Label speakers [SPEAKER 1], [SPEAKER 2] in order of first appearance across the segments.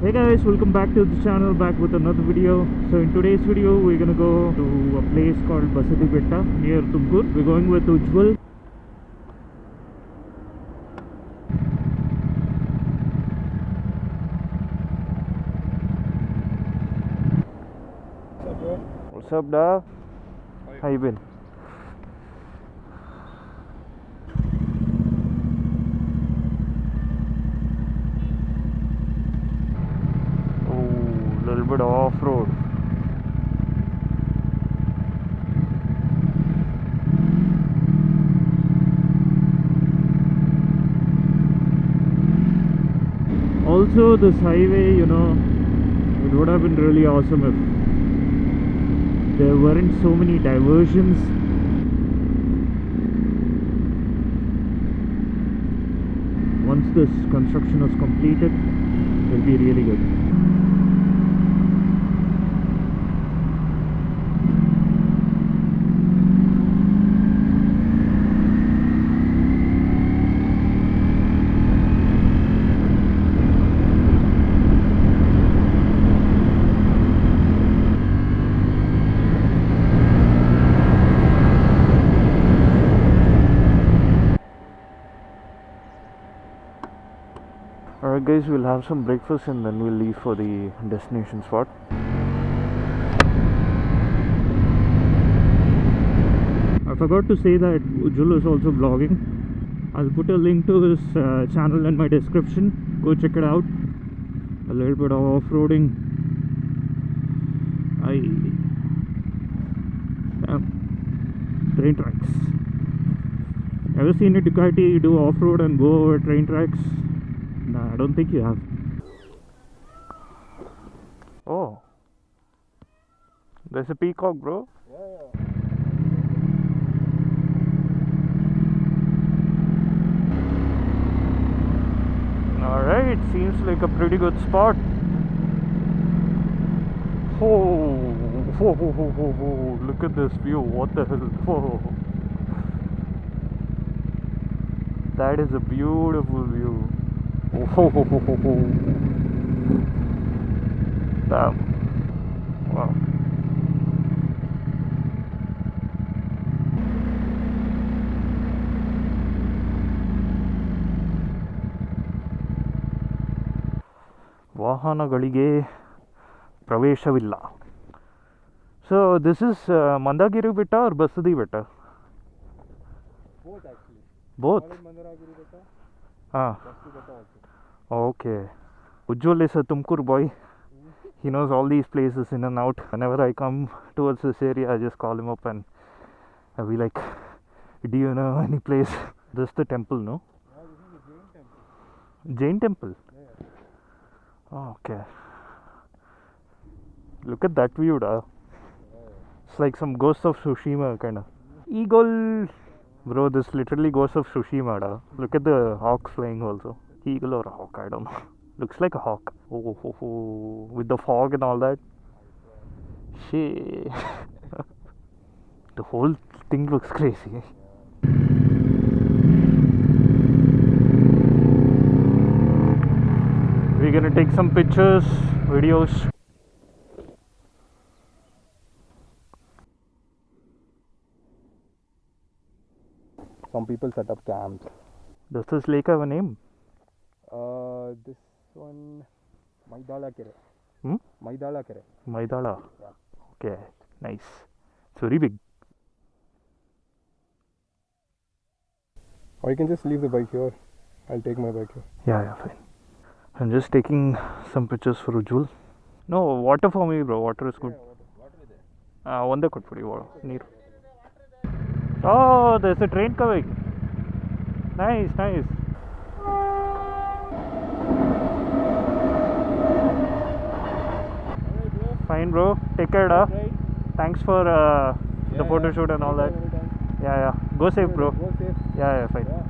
[SPEAKER 1] Hey guys, welcome back to the channel, back with another video. So in today's video we're gonna go to a place called Basa near Tumkur. We're going with Ujwal. What's up, da? How you been? Oh, little bit off-road. Also, this highway, it would have been really awesome if there weren't so many diversions. Once this construction is completed, it'll be really good. Alright guys, we'll have some breakfast and then we'll leave for the destination spot. I forgot to say that Ujwal is also vlogging. I'll put a link to his channel in my description. Go check it out. A little bit of off-roading. Train tracks. Ever seen a Ducati do off-road and go over train tracks? Nah, I don't think you have. Oh, there's a peacock, bro.
[SPEAKER 2] Yeah.
[SPEAKER 1] Alright, seems like a pretty good spot. Oh, look at this view. What the hell? Oh, that is a beautiful view. Oh, damn. Wow. ವಾಹನಗಳಿಗೆ ಪ್ರವೇಶವಿಲ್ಲ. So this is Mandagiri Betta or Basadi Betta?
[SPEAKER 2] Both actually.
[SPEAKER 1] Both?
[SPEAKER 2] Mandagiri Betta.
[SPEAKER 1] Basadi
[SPEAKER 2] Betta also.
[SPEAKER 1] Okay. Ujwal is a Tumkur boy. He knows all these places in and out. Whenever I come towards this area, I just call him up and I'll be like, do you know any place? This is the temple, no?
[SPEAKER 2] Yeah, this is the Jain temple.
[SPEAKER 1] Jain temple?
[SPEAKER 2] Yeah.
[SPEAKER 1] Oh, okay. Look at that view, da. It's like some Ghost of Tsushima kind of. Eagle! Bro, this literally Ghost of Tsushima, da. Look at the hawk flying also. Eagle or a hawk, I don't know. Looks like a hawk. Oh, with the fog and all that. Shit. The whole thing looks crazy. We're gonna take some pictures, videos.
[SPEAKER 2] Some people set up camps.
[SPEAKER 1] Does this lake have a name?
[SPEAKER 2] This one, Maidala Kere.
[SPEAKER 1] Hmm?
[SPEAKER 2] Maidala Kere.
[SPEAKER 1] Maidala.
[SPEAKER 2] Yeah.
[SPEAKER 1] Okay, nice. It's very big.
[SPEAKER 2] Or you can just leave the bike here. I'll take my bike here.
[SPEAKER 1] Yeah, fine. I'm just taking some pictures for Ujwal. No, water for me, bro. Water is good.
[SPEAKER 2] Water ಇದೆ.
[SPEAKER 1] ಒಂದೇ ಕೊಟ್ಬಿಡಿ ನೀರು. Oh, there's a train coming. Nice. Fine, bro. Take care, da. Thanks for the photo shoot and all that. Yeah. Go safe, bro.
[SPEAKER 2] Go safe.
[SPEAKER 1] Yeah, fine.
[SPEAKER 2] Yeah.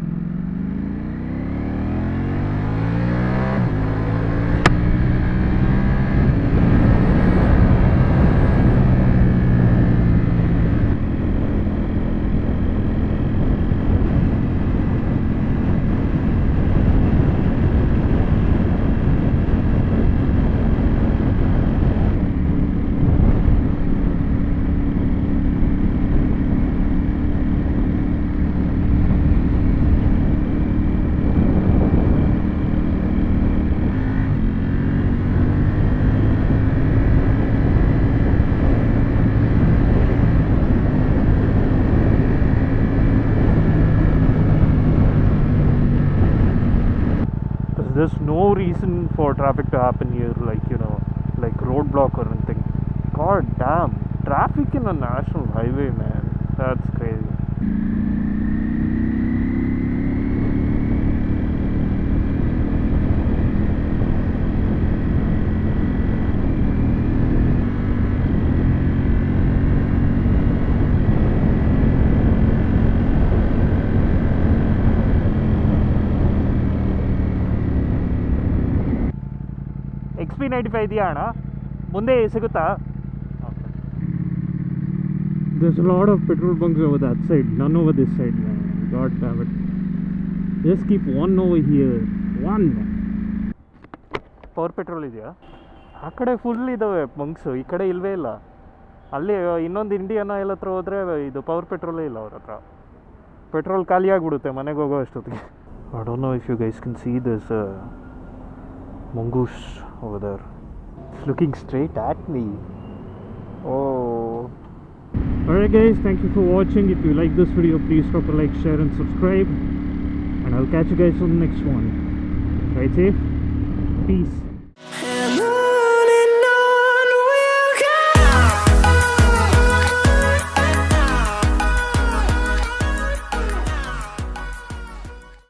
[SPEAKER 1] for traffic to happen here, like, you know, like roadblock or anything. God damn, traffic in a national highway, man. That's crazy. XP95 ಇದೆಯಾ ಅಣ್ಣ? ಮುಂದೆ ಸಿಗುತ್ತಾ? There's a lot of petrol bunks over that side, none over this side, man. God damn it. Just keep one over here. One. Power petrol ಇದೆಯಾ? ಆ ಕಡೆ full ಇದ್ದಾವೆ bunks, ಈ ಕಡೆ ಇಲ್ಲವೇ ಇಲ್ಲ. ಅಲ್ಲಿ ಇನ್ನೊಂದು ಇಂಡಿಯನ್ ಆಯಿಲ್ ಹತ್ರ ಹೋದರೆ ಇದು ಪವರ್ ಪೆಟ್ರೋಲೇ ಇಲ್ಲ ಅವ್ರ ಹತ್ರ. ಪೆಟ್ರೋಲ್ ಖಾಲಿ ಆಗಿಬಿಡುತ್ತೆ ಮನೆಗೆ ಹೋಗೋ ಅಷ್ಟೊತ್ತಿಗೆ. I don't know if you guys can see this mongoose over there. It's looking straight at me. Oh. Alright guys, thank you for watching. If you like this video, please drop a like, share and subscribe. And I'll catch you guys on the next one. Ride safe. Peace.